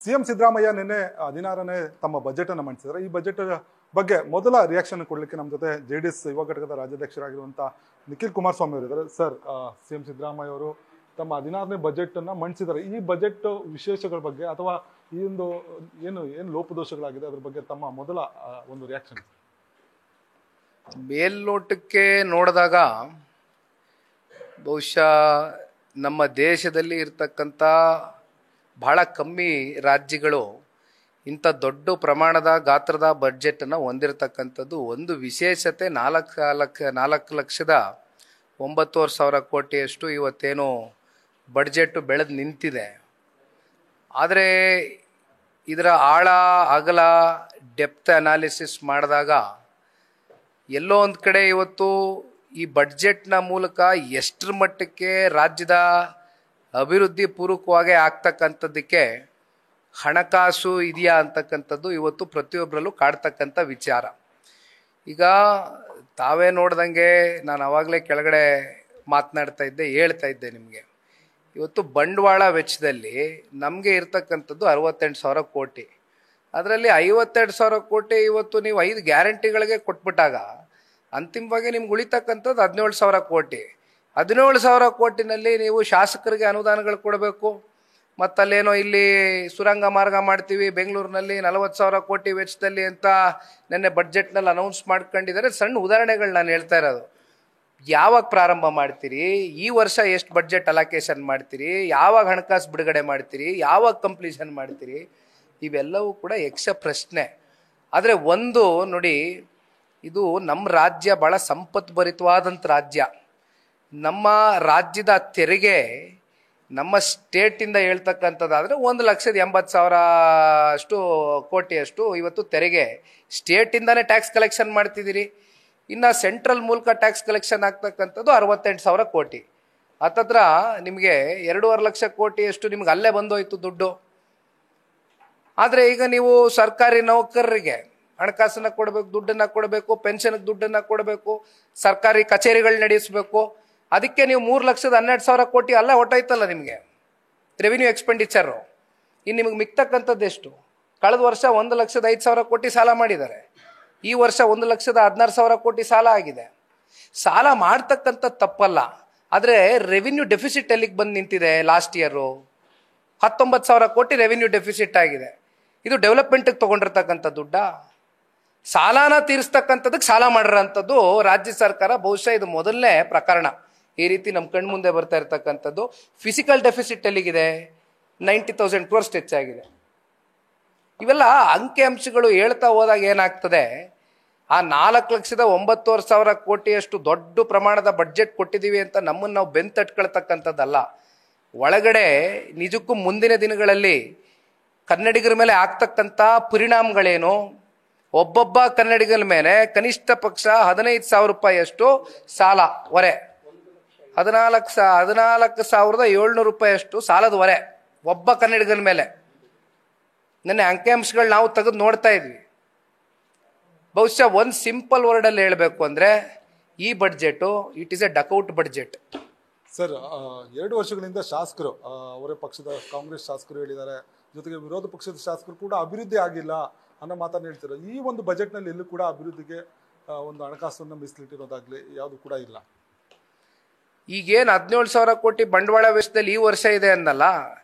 CM Siddaramaiah ನಿನ್ನೆ 16ನೇ ತಮ್ಮ budget ಅನ್ನು ಮಂಡಿಸಿದ್ದಾರೆ. ಈ ಬಜೆಟ್ ಬಗ್ಗೆ ಮೊದಲ ರಿಯಾಕ್ಷನ್ ಕೊಡ್ಲಿಕ್ಕೆ ನಮ್ಮ ಜೊತೆ ಜೆಡಿಎಸ್ ಯುವ ಘಟಕದ ರಾಜ್ಯಾಧ್ಯಕ್ಷರಾಗಿರುವಂತಹ ನಿಖಿಲ್ ಕುಮಾರಸ್ವಾಮಿ ಅವರು ಇದ್ದಾರೆ. ಸರ್, ಸಿಎಂ ಸಿದ್ದರಾಮಯ್ಯ ಅವರು ತಮ್ಮ 16ನೇ ಬಜೆಟ್ ಅನ್ನ ಮಂಡಿಸಿದ್ದಾರೆ. ಈ ಬಜೆಟ್ ವಿಶೇಷಗಳ ಬಗ್ಗೆ ಅಥವಾ ಈ ಒಂದು ಏನು ಲೋಪದೋಷಗಳಾಗಿದೆ ಅದ್ರ ಬಗ್ಗೆ ತಮ್ಮ ಮೊದಲ ಒಂದು ರಿಯಾಕ್ಷನ್. ಮೇಲ್ನೋಟಕ್ಕೆ ನೋಡಿದಾಗ ಬಹುಶಃ ನಮ್ಮ ದೇಶದಲ್ಲಿ ಇರ್ತಕ್ಕಂಥ ಬಹಳ ಕಮ್ಮಿ ರಾಜ್ಯಗಳು ಇಂಥ ದೊಡ್ಡ ಪ್ರಮಾಣದ ಗಾತ್ರದ ಬಡ್ಜೆಟನ್ನು ಹೊಂದಿರತಕ್ಕಂಥದ್ದು. ಒಂದು ವಿಶೇಷತೆ 4,09,00,000 ಕೋಟಿಯಷ್ಟು ಇವತ್ತೇನು ಬಡ್ಜೆಟ್ಟು ಬೆಳೆದು ನಿಂತಿದೆ. ಆದರೆ ಇದರ ಆಳ ಅಗಲ ಡೆಪ್ತ್ ಅನಾಲಿಸಿಸ್ ಮಾಡಿದಾಗ ಎಲ್ಲೋ ಒಂದು ಕಡೆ ಇವತ್ತು ಈ ಬಡ್ಜೆಟ್ನ ಮೂಲಕ ಎಷ್ಟರ ಮಟ್ಟಕ್ಕೆ ರಾಜ್ಯದ ಅಭಿವೃದ್ಧಿ ಪೂರ್ವಕವಾಗಿ ಆಗ್ತಕ್ಕಂಥದ್ದಕ್ಕೆ ಹಣಕಾಸು ಇದೆಯಾ ಅಂತಕ್ಕಂಥದ್ದು ಇವತ್ತು ಪ್ರತಿಯೊಬ್ಬರಲ್ಲೂ ಕಾಡ್ತಕ್ಕಂಥ ವಿಚಾರ. ಈಗ ತಾವೇ ನೋಡ್ದಂಗೆ ನಾನು ಆವಾಗಲೇ ಕೆಳಗಡೆ ಹೇಳ್ತಾ ಇದ್ದೆ ನಿಮಗೆ, ಇವತ್ತು ಬಂಡವಾಳ ವೆಚ್ಚದಲ್ಲಿ ನಮಗೆ ಇರ್ತಕ್ಕಂಥದ್ದು 68,000 ಕೋಟಿ. ಅದರಲ್ಲಿ 52,000 ಕೋಟಿ ಇವತ್ತು ನೀವು 5 ಗ್ಯಾರಂಟಿಗಳಿಗೆ ಕೊಟ್ಬಿಟ್ಟಾಗ ಅಂತಿಮವಾಗಿ ನಿಮ್ಗೆ ಉಳಿತಕ್ಕಂಥದ್ದು 17,000 ಕೋಟಿ. 17,000 ಕೋಟಿನಲ್ಲಿ ನೀವು ಶಾಸಕರಿಗೆ ಅನುದಾನಗಳು ಕೊಡಬೇಕು. ಮತ್ತು ಅಲ್ಲೇನೋ ಇಲ್ಲಿ ಸುರಂಗ ಮಾರ್ಗ ಮಾಡ್ತೀವಿ ಬೆಂಗಳೂರಿನಲ್ಲಿ 40,000 ಕೋಟಿ ವೆಚ್ಚದಲ್ಲಿ ಅಂತ ನೆನ್ನೆ ಬಡ್ಜೆಟ್ನಲ್ಲಿ ಅನೌನ್ಸ್ ಮಾಡ್ಕೊಂಡಿದ್ದಾರೆ. ಸಣ್ಣ ಉದಾಹರಣೆಗಳು ನಾನು ಹೇಳ್ತಾ ಇರೋದು. ಯಾವಾಗ ಪ್ರಾರಂಭ ಮಾಡ್ತೀರಿ, ಈ ವರ್ಷ ಎಷ್ಟು ಬಡ್ಜೆಟ್ ಅಲೋಕೇಶನ್ ಮಾಡ್ತೀರಿ, ಯಾವಾಗ ಹಣಕಾಸು ಬಿಡುಗಡೆ ಮಾಡ್ತೀರಿ, ಯಾವಾಗ ಕಂಪ್ಲೀಷನ್ ಮಾಡ್ತೀರಿ, ಇವೆಲ್ಲವೂ ಕೂಡ ಯಕ್ಷ ಪ್ರಶ್ನೆ. ಆದರೆ ಒಂದು ನೋಡಿ, ಇದು ನಮ್ಮ ರಾಜ್ಯ ಭಾಳ ಸಂಪತ್ಭರಿತವಾದಂಥ ರಾಜ್ಯ. ನಮ್ಮ ರಾಜ್ಯದ ತೆರಿಗೆ ನಮ್ಮ ಸ್ಟೇಟಿಂದ ಹೇಳ್ತಕ್ಕಂಥದ್ದಾದರೆ 1,80,000 ಅಷ್ಟು ಕೋಟಿಯಷ್ಟು ಇವತ್ತು ತೆರಿಗೆ ಸ್ಟೇಟಿಂದಾನೇ ಟ್ಯಾಕ್ಸ್ ಕಲೆಕ್ಷನ್ ಮಾಡ್ತಿದ್ದೀರಿ. ಇನ್ನು ಸೆಂಟ್ರಲ್ ಮೂಲಕ ಟ್ಯಾಕ್ಸ್ ಕಲೆಕ್ಷನ್ ಆಗ್ತಕ್ಕಂಥದ್ದು 68,000 ಕೋಟಿ. ಹತ್ತತ್ರ ನಿಮಗೆ 2.5 ಲಕ್ಷ ಕೋಟಿಯಷ್ಟು ನಿಮ್ಗೆ ಅಲ್ಲೇ ಬಂದೋಯ್ತು ದುಡ್ಡು. ಆದರೆ ಈಗ ನೀವು ಸರ್ಕಾರಿ ನೌಕರರಿಗೆ ಹಣಕಾಸನ್ನು ಕೊಡಬೇಕು, ದುಡ್ಡನ್ನು ಕೊಡಬೇಕು, ಪೆನ್ಷನ್ಗೆ ದುಡ್ಡನ್ನು ಕೊಡಬೇಕು, ಸರ್ಕಾರಿ ಕಚೇರಿಗಳು ನಡೆಸಬೇಕು. ಅದಕ್ಕೆ ನೀವು 3,12,000 ಕೋಟಿ ಅಲ್ಲೇ ಹೊಟ್ಟೋಯ್ತಲ್ಲ ನಿಮಗೆ ರೆವಿನ್ಯೂ ಎಕ್ಸ್ಪೆಂಡಿಚರು. ಇನ್ನು ನಿಮಗೆ ಮಿಕ್ತಕ್ಕಂಥದ್ದು ಎಷ್ಟು? ಕಳೆದ ವರ್ಷ 1,05,000 ಕೋಟಿ ಸಾಲ ಮಾಡಿದ್ದಾರೆ. ಈ ವರ್ಷ 1,16,000 ಕೋಟಿ ಸಾಲ ಆಗಿದೆ. ಸಾಲ ಮಾಡ್ತಕ್ಕಂಥ ತಪ್ಪಲ್ಲ, ಆದರೆ ರೆವಿನ್ಯೂ ಡೆಫಿಸಿಟ್ ಎಲ್ಲಿಗೆ ಬಂದು ನಿಂತಿದೆ? ಲಾಸ್ಟ್ ಇಯರು 19,000 ಕೋಟಿ ರೆವಿನ್ಯೂ ಡೆಫಿಸಿಟ್ ಆಗಿದೆ. ಇದು ಡೆವಲಪ್ಮೆಂಟಿಗೆ ತೊಗೊಂಡಿರ್ತಕ್ಕಂಥ ದುಡ್ಡ? ಸಾಲನ ತೀರಿಸ್ತಕ್ಕಂಥದ್ದಕ್ಕೆ ಸಾಲ ಮಾಡಿರೋಂಥದ್ದು ರಾಜ್ಯ ಸರ್ಕಾರ. ಬಹುಶಃ ಇದು ಮೊದಲನೇ ಪ್ರಕರಣ ಈ ರೀತಿ ನಮ್ಮ ಕಣ್ಣು ಮುಂದೆ ಬರ್ತಾ ಇರ್ತಕ್ಕಂಥದ್ದು. Physical deficit ಎಲ್ಲಿಗಿದೆ? 90,000 crores ಹೆಚ್ಚಾಗಿದೆ. ಇವೆಲ್ಲ ಅಂಕಿ ಅಂಶಗಳು ಹೇಳ್ತಾ ಹೋದಾಗ ಏನಾಗ್ತದೆ, ಆ 4,09,00,000 ಕೋಟಿಯಷ್ಟು ದೊಡ್ಡ ಪ್ರಮಾಣದ ಬಡ್ಜೆಟ್ ಕೊಟ್ಟಿದ್ದೀವಿ ಅಂತ ನಮ್ಮನ್ನು ನಾವು ಬೆಂತಟ್ಕೊಳ್ತಕ್ಕಂಥದ್ದಲ್ಲ. ಒಳಗಡೆ ನಿಜಕ್ಕೂ ಮುಂದಿನ ದಿನಗಳಲ್ಲಿ ಕನ್ನಡಿಗರ ಮೇಲೆ ಆಗ್ತಕ್ಕಂಥ ಪರಿಣಾಮಗಳೇನು? ಒಬ್ಬೊಬ್ಬ ಕನ್ನಡಿಗರ ಮೇಲೆ ಕನಿಷ್ಠ ಪಕ್ಷ 15,000 ರೂಪಾಯಿಯಷ್ಟು ಸಾಲ ಹೊರೆ, 14,700 ರೂಪಾಯಿಯಷ್ಟು ಸಾಲದ ಹೊರೆ ಒಬ್ಬ ಕನ್ನಡಿಗರ ಮೇಲೆ. ನನ್ನ ಅಂಕಿಅಂಶಗಳು ನಾವು ತೆಗೆದು ನೋಡ್ತಾ ಇದ್ವಿ. ಬಹುಶಃ ಒಂದು ಸಿಂಪಲ್ ವರ್ಡಲ್ಲಿ ಹೇಳಬೇಕು ಅಂದರೆ ಈ budget it is A duck out budget. Sir, 2 ವರ್ಷಗಳಿಂದ ಶಾಸಕರು ಅವರೇ ಪಕ್ಷದ ಕಾಂಗ್ರೆಸ್ ಶಾಸಕರು ಹೇಳಿದ್ದಾರೆ, ಜೊತೆಗೆ ವಿರೋಧ ಪಕ್ಷದ ಶಾಸಕರು ಕೂಡ ಅಭಿವೃದ್ಧಿ ಆಗಿಲ್ಲ ಅನ್ನೋ ಮಾತನ್ನು ಹೇಳ್ತಾರೆ. ಈ ಒಂದು ಬಜೆಟ್ನಲ್ಲಿ ಎಲ್ಲೂ ಕೂಡ ಅಭಿವೃದ್ಧಿಗೆ ಒಂದು ಹಣಕಾಸನ್ನು ಮೀಸಲಿಟ್ಟಿರೋದಾಗ್ಲಿ ಯಾವುದು ಕೂಡ ಇಲ್ಲ. ಈಗೇನು 17,000 ಕೋಟಿ ಬಂಡವಾಳ ವೆಚ್ಚದಲ್ಲಿ ಈ ವರ್ಷ ಇದೆ ಅನ್ನಲ್ಲ,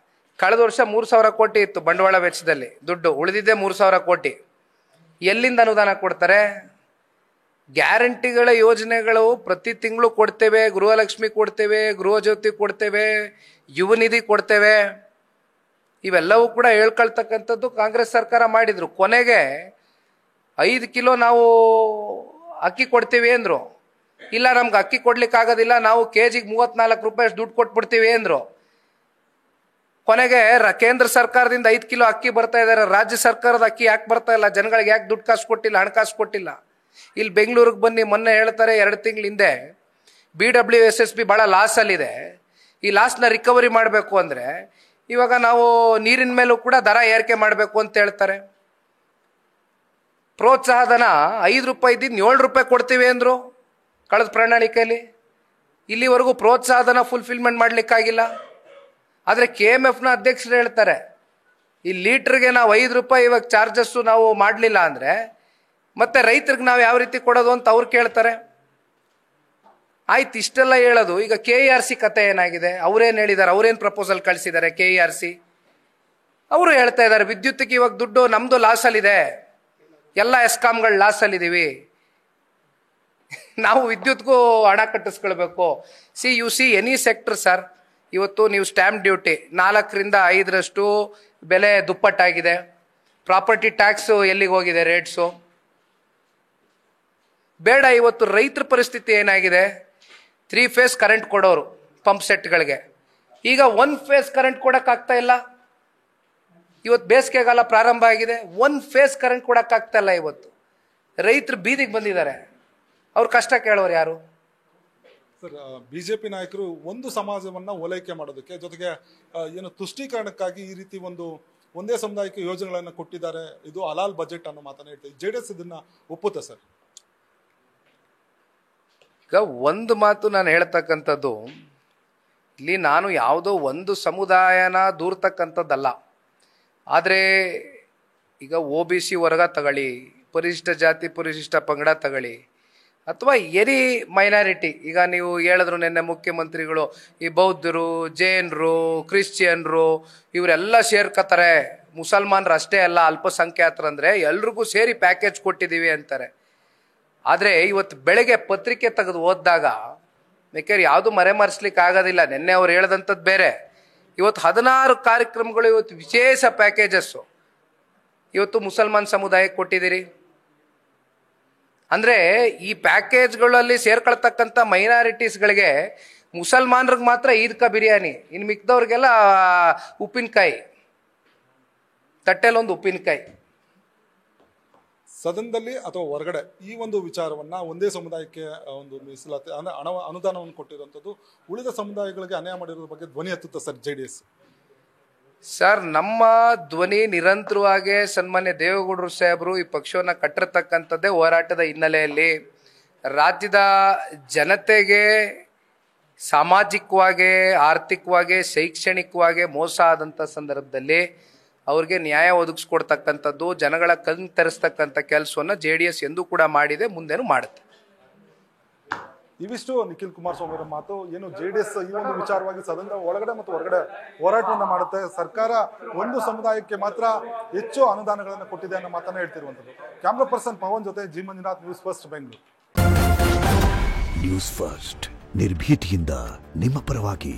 ಕಳೆದ ವರ್ಷ 3,000 ಕೋಟಿ ಇತ್ತು ಬಂಡವಾಳ ವೆಚ್ಚದಲ್ಲಿ ದುಡ್ಡು, ಉಳಿದಿದ್ದೆ 3,000 ಕೋಟಿ. ಎಲ್ಲಿಂದ ಅನುದಾನ ಕೊಡ್ತಾರೆ? ಗ್ಯಾರಂಟಿಗಳ ಯೋಜನೆಗಳು ಪ್ರತಿ ತಿಂಗಳು ಕೊಡ್ತೇವೆ. ಗೃಹಲಕ್ಷ್ಮಿ ಕೊಡ್ತೇವೆ, ಗೃಹಜ್ಯೋತಿ ಕೊಡ್ತೇವೆ, ಯುವ ನಿಧಿ ಕೊಡ್ತೇವೆ. ಇವೆಲ್ಲವೂ ಕೂಡ ಹೇಳ್ಕೊಳ್ತಕ್ಕಂಥದ್ದು ಕಾಂಗ್ರೆಸ್ ಸರ್ಕಾರ ಮಾಡಿದ್ರು. ಕೊನೆಗೆ 5 ಕಿಲೋ ನಾವು ಅಕ್ಕಿ ಕೊಡ್ತೀವಿ ಅಂದರು. ಇಲ್ಲ, ನಮ್ಗೆ ಅಕ್ಕಿ ಕೊಡ್ಲಿಕ್ಕೆ ಆಗೋದಿಲ್ಲ, ನಾವು ಕೆಜಿಗೆ 34 ರೂಪಾಯಿ ದುಡ್ಡು ಕೊಟ್ಬಿಡ್ತೀವಿ ಅಂದರು. ಕೊನೆಗೆ ಕೇಂದ್ರ ಸರ್ಕಾರದಿಂದ 5 ಕಿಲೋ ಅಕ್ಕಿ ಬರ್ತಾ ಇದ್ದಾರೆ, ರಾಜ್ಯ ಸರ್ಕಾರದ ಅಕ್ಕಿ ಯಾಕೆ ಬರ್ತಾ ಇಲ್ಲ? ಜನಗಳಿಗೆ ಯಾಕೆ ದುಡ್ಡು ಕಾಸು ಕೊಟ್ಟಿಲ್ಲ, ಹಣಕಾಸು ಕೊಟ್ಟಿಲ್ಲ? ಇಲ್ಲಿ ಬೆಂಗಳೂರಿಗೆ ಬನ್ನಿ, ಮೊನ್ನೆ ಹೇಳ್ತಾರೆ 2 ತಿಂಗಳ ಹಿಂದೆ BWSSB ಭಾಳ ಲಾಸಲ್ಲಿದೆ, ಈ ಲಾಸ್ನ ರಿಕವರಿ ಮಾಡಬೇಕು ಅಂದರೆ ಇವಾಗ ನಾವು ನೀರಿನ ಮೇಲೂ ಕೂಡ ದರ ಏರಿಕೆ ಮಾಡಬೇಕು ಅಂತ ಹೇಳ್ತಾರೆ. ಪ್ರೋತ್ಸಾಹಧನ 5 ರೂಪಾಯಿ ಇದ್ದಿದ್ದು 7 ರೂಪಾಯಿ ಕೊಡ್ತೀವಿ ಅಂದರು ಕಳೆದ ಪ್ರಣಾಳಿಕೆಯಲ್ಲಿ. ಇಲ್ಲಿವರೆಗೂ ಪ್ರೋತ್ಸಾಹಧನ ಫುಲ್ಫಿಲ್ಮೆಂಟ್ ಮಾಡಲಿಕ್ಕಾಗಿಲ್ಲ. ಆದರೆ KMFನ ಅಧ್ಯಕ್ಷರು ಹೇಳ್ತಾರೆ ಈ ಲೀಟ್ರಿಗೆ ನಾವು 5 ರೂಪಾಯಿ ಇವಾಗ ಚಾರ್ಜಸ್ಸು ನಾವು ಮಾಡಲಿಲ್ಲ ಅಂದರೆ ಮತ್ತೆ ರೈತರಿಗೆ ನಾವು ಯಾವ ರೀತಿ ಕೊಡೋದು ಅಂತ ಅವ್ರು ಕೇಳ್ತಾರೆ. ಆಯ್ತು, ಇಷ್ಟೆಲ್ಲ ಹೇಳೋದು. ಈಗ KERC ಕತೆ ಏನಾಗಿದೆ? ಅವ್ರೇನು ಹೇಳಿದ್ದಾರೆ? ಅವ್ರೇನು ಪ್ರಪೋಸಲ್ ಕಳಿಸಿದ್ದಾರೆ? KERC ಅವರು ಹೇಳ್ತಾ ಇದ್ದಾರೆ ವಿದ್ಯುತ್ಗೆ ಇವಾಗ ದುಡ್ಡು ನಮ್ಮದು ಲಾಸಲ್ಲಿದೆ, ಎಲ್ಲ ಎಸ್ಕಾಮ್ಗಳು ಲಾಸಲ್ಲಿದ್ದೀವಿ, ನಾವು ವಿದ್ಯುತ್ಗೂ ಹಣ ಕಟ್ಟಿಸ್ಕೊಳ್ಬೇಕು. You see any sector sir, ಇವತ್ತು ನೀವು ಸ್ಟ್ಯಾಂಪ್ ಡ್ಯೂಟಿ 4ರಿಂದ 5ರಷ್ಟು ಬೆಲೆ ದುಪ್ಪಟ್ಟಾಗಿದೆ. ಪ್ರಾಪರ್ಟಿ ಟ್ಯಾಕ್ಸು ಎಲ್ಲಿಗೆ ಹೋಗಿದೆ ರೇಟ್ಸು? ಬೇಡ, ಇವತ್ತು ರೈತರ ಪರಿಸ್ಥಿತಿ ಏನಾಗಿದೆ? 3 ಫೇಸ್ ಕರೆಂಟ್ ಕೊಡೋರು ಪಂಪ್ ಸೆಟ್ಗಳಿಗೆ, ಈಗ 1 ಫೇಸ್ ಕರೆಂಟ್ ಕೊಡೋಕ್ಕಾಗ್ತಾ ಇಲ್ಲ. ಇವತ್ತು ಬೇಸಿಗೆಗಾಲ ಪ್ರಾರಂಭ ಆಗಿದೆ, 1 ಫೇಸ್ ಕರೆಂಟ್ ಕೊಡೋಕ್ಕಾಗ್ತಾ ಇಲ್ಲ. ಇವತ್ತು ರೈತರು ಬೀದಿಗೆ ಬಂದಿದ್ದಾರೆ. ಅವ್ರ ಕಷ್ಟ ಕೇಳೋರು ಯಾರು? ಸರ್, ಬಿಜೆಪಿ ನಾಯಕರು ಒಂದು ಸಮಾಜವನ್ನ ಓಲೈಕೆ ಮಾಡೋದಕ್ಕೆ, ಜೊತೆಗೆ ಏನು ತುಷ್ಟೀಕರಣಕ್ಕಾಗಿ ಈ ರೀತಿ ಒಂದೇ ಸಮುದಾಯಕ್ಕೆ ಯೋಜನೆಗಳನ್ನು ಕೊಟ್ಟಿದ್ದಾರೆ, ಇದು ಹಲಾಲ್ ಬಜೆಟ್ ಅನ್ನೋ ಮಾತನ್ನ ಹೇಳ್ತಾರೆ. JDS ಇದನ್ನ ಒಪ್ಪುತ್ತೆ ಸರ್? ಈಗ ಒಂದು ಮಾತು ನಾನು ಹೇಳ್ತಕ್ಕಂಥದ್ದು, ಇಲ್ಲಿ ನಾನು ಯಾವುದೋ ಒಂದು ಸಮುದಾಯನ ದೂರ್ತಕ್ಕಂಥದ್ದಲ್ಲ. ಆದರೆ ಈಗ OBC ವರ್ಗ ತಗೊಳ್ಳಿ, ಪರಿಶಿಷ್ಟ ಜಾತಿ ಪರಿಶಿಷ್ಟ ಪಂಗಡ ತಗೊಳ್ಳಿ, ಅಥವಾ ಎನಿ ಮೈನಾರಿಟಿ. ಈಗ ನೀವು ಹೇಳಿದ್ರು ನಿನ್ನೆ ಮುಖ್ಯಮಂತ್ರಿಗಳು ಈ ಬೌದ್ಧರು, ಜೈನರು, ಕ್ರಿಶ್ಚಿಯನ್ರು ಇವರೆಲ್ಲ ಸೇರ್ಕೋತಾರೆ, ಮುಸಲ್ಮಾನರು ಅಷ್ಟೇ ಅಲ್ಲ ಅಲ್ಪಸಂಖ್ಯಾತರು ಅಂದರೆ ಎಲ್ರಿಗೂ ಸೇರಿ ಪ್ಯಾಕೇಜ್ ಕೊಟ್ಟಿದ್ದೀವಿ ಅಂತಾರೆ. ಆದರೆ ಇವತ್ತು ಬೆಳಗ್ಗೆ ಪತ್ರಿಕೆ ತೆಗೆದು ಓದಿದಾಗ ಬೇಕಾದ್ರೆ ಯಾವುದು ಮರೆಮರೆಸ್ಲಿಕ್ಕೆ ಆಗೋದಿಲ್ಲ. ನಿನ್ನೆ ಅವ್ರು ಹೇಳ್ದಂಥದ್ದು ಬೇರೆ, ಇವತ್ತು 16 ಕಾರ್ಯಕ್ರಮಗಳು, ಇವತ್ತು ವಿಶೇಷ ಪ್ಯಾಕೇಜಸ್ಸು ಇವತ್ತು ಮುಸಲ್ಮಾನ್ ಸಮುದಾಯಕ್ಕೆ ಕೊಟ್ಟಿದ್ದೀರಿ. ಅಂದರೆ ಈ ಪ್ಯಾಕೇಜ್ಗಳಲ್ಲಿ ಸೇರ್ಕೊಳ್ತಕ್ಕಂಥ ಮೈನಾರಿಟೀಸ್ಗಳಿಗೆ ಮುಸಲ್ಮಾನರಿಗೆ ಮಾತ್ರ ಈದ್ ಕಾ ಬಿರಿಯಾನಿ, ಇನ್ನು ಮಿಕ್ದವ್ರಿಗೆಲ್ಲ ಉಪ್ಪಿನಕಾಯಿ, ತಟ್ಟೆಲೊಂದು ಉಪ್ಪಿನಕಾಯಿ. ಸದನದಲ್ಲಿ ಅಥವಾ ಹೊರಗಡೆ ಈ ಒಂದು ವಿಚಾರವನ್ನ ಒಂದೇ ಸಮುದಾಯಕ್ಕೆ ಒಂದು ಮೀಸಲಾತಿ ಅನುದಾನವನ್ನು ಕೊಟ್ಟಿರುವಂಥದ್ದು ಉಳಿದ ಸಮುದಾಯಗಳಿಗೆ ಅನ್ಯಾಯ ಮಾಡಿರೋದ್ರ ಬಗ್ಗೆ ಧ್ವನಿ ಎತ್ತುತ್ತೆ ಸರ್ JDS? ಸರ್, ನಮ್ಮ ಧ್ವನಿ ನಿರಂತರವಾಗಿ ಸನ್ಮಾನ್ಯ ದೇವೇಗೌಡರು ಸಾಹೇಬರು ಈ ಪಕ್ಷವನ್ನು ಕಟ್ಟಿರ್ತಕ್ಕಂಥದ್ದೇ ಹೋರಾಟದ ಹಿನ್ನೆಲೆಯಲ್ಲಿ ರಾಜ್ಯದ ಜನತೆಗೆ ಸಾಮಾಜಿಕವಾಗಿ, ಆರ್ಥಿಕವಾಗಿ, ಶೈಕ್ಷಣಿಕವಾಗಿ ಮೋಸ ಆದಂಥ ಸಂದರ್ಭದಲ್ಲಿ ಅವ್ರಿಗೆ ನ್ಯಾಯ ಒದಗಿಸ್ಕೊಡ್ತಕ್ಕಂಥದ್ದು, ಜನಗಳ ಕಣ್ಣು ತೆರೆಸ್ತಕ್ಕಂಥ ಕೆಲಸವನ್ನು JDS ಎಂದೂ ಕೂಡ ಮಾಡಿದೆ, ಮುಂದೇನು ಮಾಡುತ್ತೆ. ಇವಿಷ್ಟು ನಿಖಿಲ್ ಕುಮಾರಸ್ವಾಮಿ ಅವರ ಮಾತು. ಏನು JDS ಈ ಒಂದು ವಿಚಾರವಾಗಿ ಸದನದ ಒಳಗಡೆ ಮತ್ತು ಹೊರಗಡೆ ಹೋರಾಟವನ್ನ ಮಾಡುತ್ತೆ. ಸರ್ಕಾರ ಒಂದು ಸಮುದಾಯಕ್ಕೆ ಮಾತ್ರ ಹೆಚ್ಚು ಅನುದಾನಗಳನ್ನು ಕೊಟ್ಟಿದೆ ಅನ್ನೋ ಮಾತನ್ನ ಹೇಳ್ತಿರುವಂಥದ್ದು. ಕ್ಯಾಮ್ರಾ ಪರ್ಸನ್ ಪವನ್ ಜೊತೆ G Manjunath, news first Bengaluru. News first ನಿರ್ಭೀತಿಯಿಂದ ನಿಮ್ಮ ಪರವಾಗಿ.